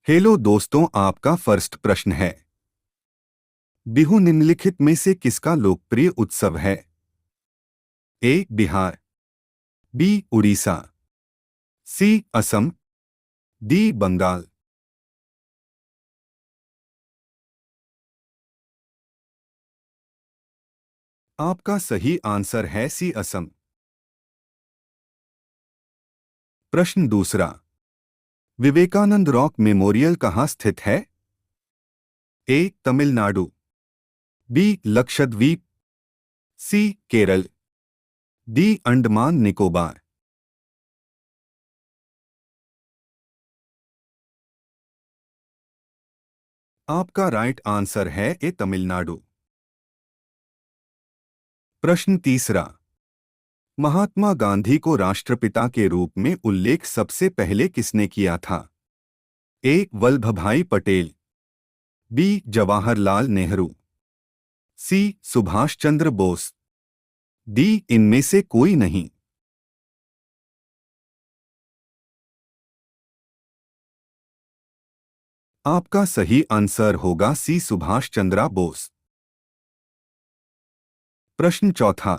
Hello दोस्तों, आपका first प्रश्न है। बिहू निम्नलिखित में से किसका लोकप्रिय उत्सव है? ए बिहार, बी उड़ीसा, सी असम, डी बंगाल। आपका सही आंसर है सी असम। प्रश्न दूसरा, विवेकानंद रॉक मेमोरियल कहाँ स्थित है? ए तमिलनाडु, बी लक्षद्वीप, सी केरल, डी अंडमान निकोबार। आपका राइट आंसर है ए तमिलनाडु। प्रश्न तीसरा, महात्मा गांधी को राष्ट्रपिता के रूप में उल्लेख सबसे पहले किसने किया था? ए वल्लभ भाई पटेल, बी जवाहरलाल नेहरू, सी सुभाष चंद्र बोस, डी इनमें से कोई नहीं। आपका सही आंसर होगा सी सुभाष चंद्र बोस। प्रश्न चौथा,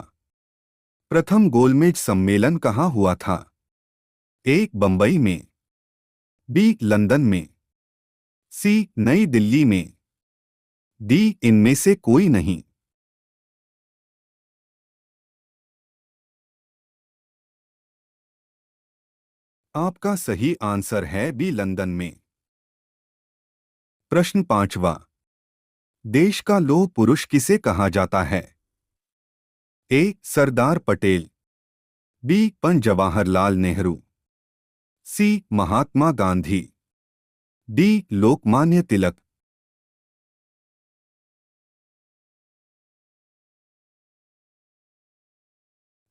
प्रथम गोलमेज सम्मेलन कहाँ हुआ था? ए बंबई में, बी लंदन में, सी नई दिल्ली में, डी इनमें से कोई नहीं। आपका सही आंसर है बी लंदन में। प्रश्न पांचवा, देश का लौह पुरुष किसे कहा जाता है? ए सरदार पटेल, बी पंडित जवाहरलाल नेहरू, सी महात्मा गांधी, डी लोकमान्य तिलक।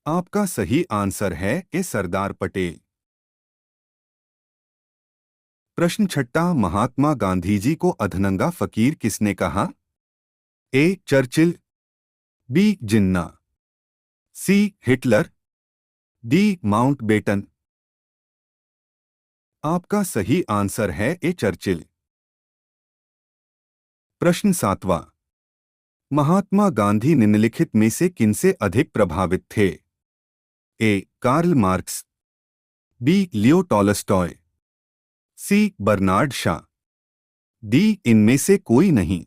आपका सही आंसर है ए सरदार पटेल। प्रश्न छठा, महात्मा गांधी जी को अधनंगा फकीर किसने कहा? ए चर्चिल, बी जिन्ना, सी हिटलर, डी माउंटबेटन। आपका सही आंसर है ए चर्चिल। प्रश्न सातवां, महात्मा गांधी निम्नलिखित में से किनसे अधिक प्रभावित थे? A Karl Marx, B Leo Tolstoy, C Bernard Shaw, D इनमें से कोई नहीं।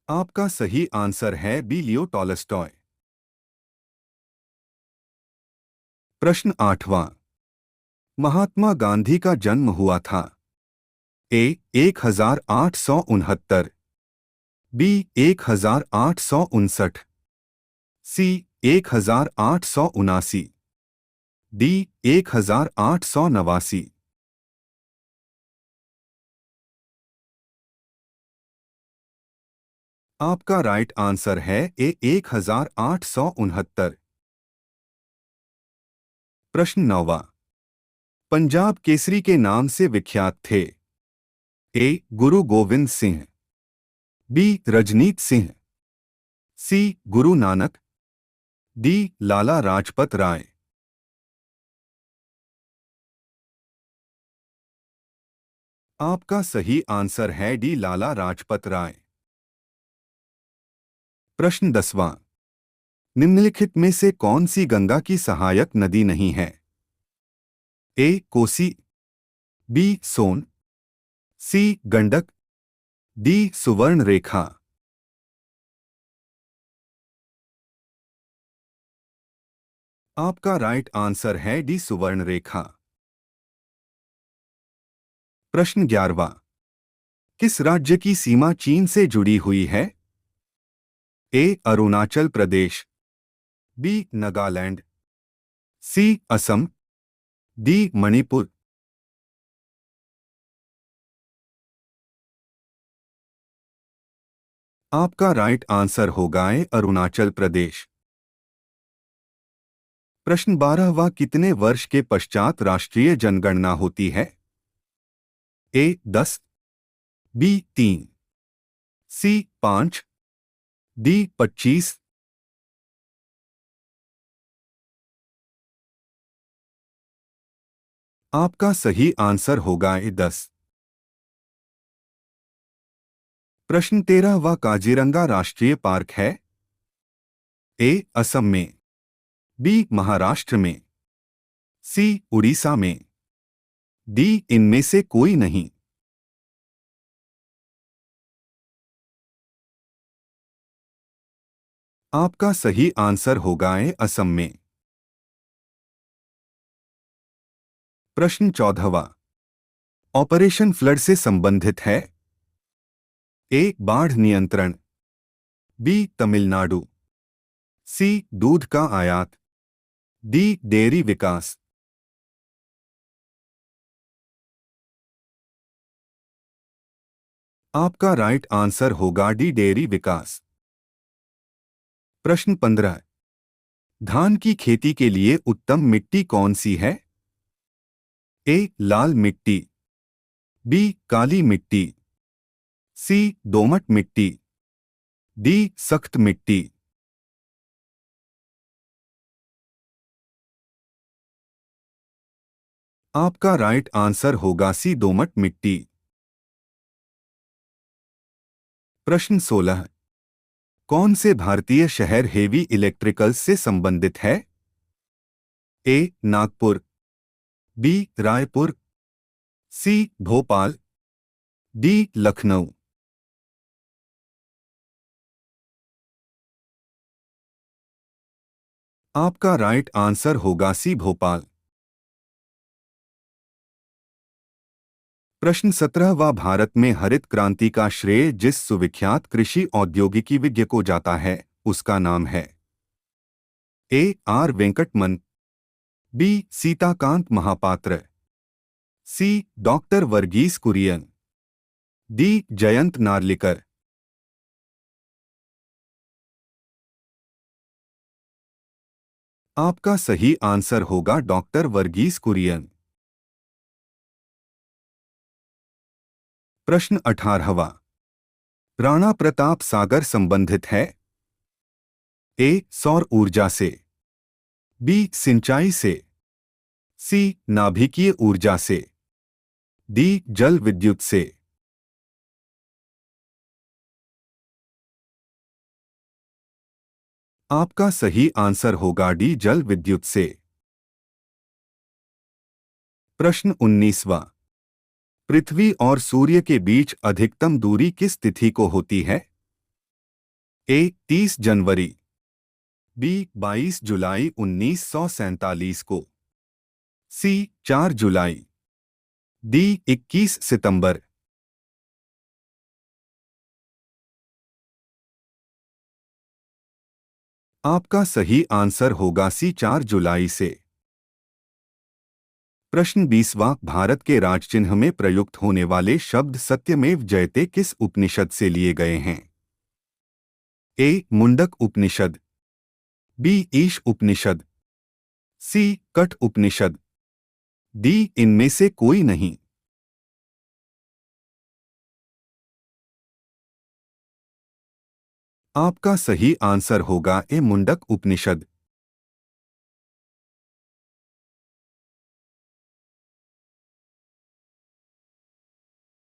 आपका सही आंसर है बी लियो टॉलस्टॉय। प्रश्न आठवां, महात्मा गांधी का जन्म हुआ था? ए 1869, बी 1859, सी 1879, डी 1889। आपका राइट आंसर है ए 1869। प्रश्न नौवां, पंजाब केसरी के नाम से विख्यात थे? ए गुरु गोविंद सिंह, बी रजनीत सिंह, सी गुरु नानक, डी लाला लाजपत राय। आपका सही आंसर है डी लाला लाजपत राय। प्रश्न 10वां, निम्नलिखित में से कौन सी गंगा की सहायक नदी नहीं है? ए कोसी, बी सोन, सी गंडक, डी सुवर्ण रेखा। आपका राइट आंसर है डी सुवर्ण रेखा। प्रश्न 11वां, किस राज्य की सीमा चीन से जुड़ी हुई है? ए अरुणाचल प्रदेश, बी नागालैंड, सी असम, डी मणिपुर। आपका राइट आंसर होगा ए अरुणाचल प्रदेश। प्रश्न 12वां, कितने वर्ष के पश्चात राष्ट्रीय जनगणना होती है? ए 10, बी 3, सी 5, डी 25। आपका सही आंसर होगा ए 10। प्रश्न 13 व काजीरंगा राष्ट्रीय पार्क है? ए असम में, बी महाराष्ट्र में, सी उड़ीसा में, डी इनमें से कोई नहीं। आपका सही आंसर होगा ए असम में। प्रश्न 14वां ऑपरेशन फ्लड से संबंधित है? ए बाढ़ नियंत्रण, बी तमिलनाडु, सी दूध का आयात, डी डेयरी विकास। आपका राइट आंसर होगा डी डेयरी विकास। प्रश्न 15 धान की खेती के लिए उत्तम मिट्टी कौन सी है? ए लाल मिट्टी, बी काली मिट्टी, सी दोमट मिट्टी, डी सख्त मिट्टी। आपका राइट आंसर होगा सी दोमट मिट्टी। प्रश्न 16 कौन से भारतीय शहर हेवी इलेक्ट्रिकल्स से संबंधित है? ए नागपुर, बी रायपुर, सी भोपाल, डी लखनऊ। आपका राइट आंसर होगा सी भोपाल। प्रश्न 17 व भारत में हरित क्रांति का श्रेय जिस सुविख्यात कृषि औद्योगिकी विज्ञ को जाता है उसका नाम है? A R Venkataraman, B Sitakant Mahapatra, C doctor Verghese Kurien, D Jayant Narlikar. आपका सही आंसर होगा डॉक्टर वर्गीस कुरियन। प्रश्न 18वां राणा प्रताप सागर संबंधित है? ए सौर ऊर्जा से, बी सिंचाई से, सी नाभिकीय ऊर्जा से, डी जल विद्युत से। आपका सही आंसर होगा डी जल विद्युत से। प्रश्न 19वां पृथ्वी और सूर्य के बीच अधिकतम दूरी किस तिथि को होती है? ए 30 जनवरी, बी 22 जुलाई 1947 को, सी 4 जुलाई, डी 21 सितंबर। आपका सही आंसर होगा सी 4 जुलाई से। प्रश्न 20वां भारत के राजचिन्ह में प्रयुक्त होने वाले शब्द सत्यमेव जयते किस उपनिषद से लिए गए हैं? ए मुंडक उपनिषद, बी ईश उपनिषद, सी कठ उपनिषद, डी इनमें से कोई नहीं। आपका सही आंसर होगा ए मुंडक उपनिषद।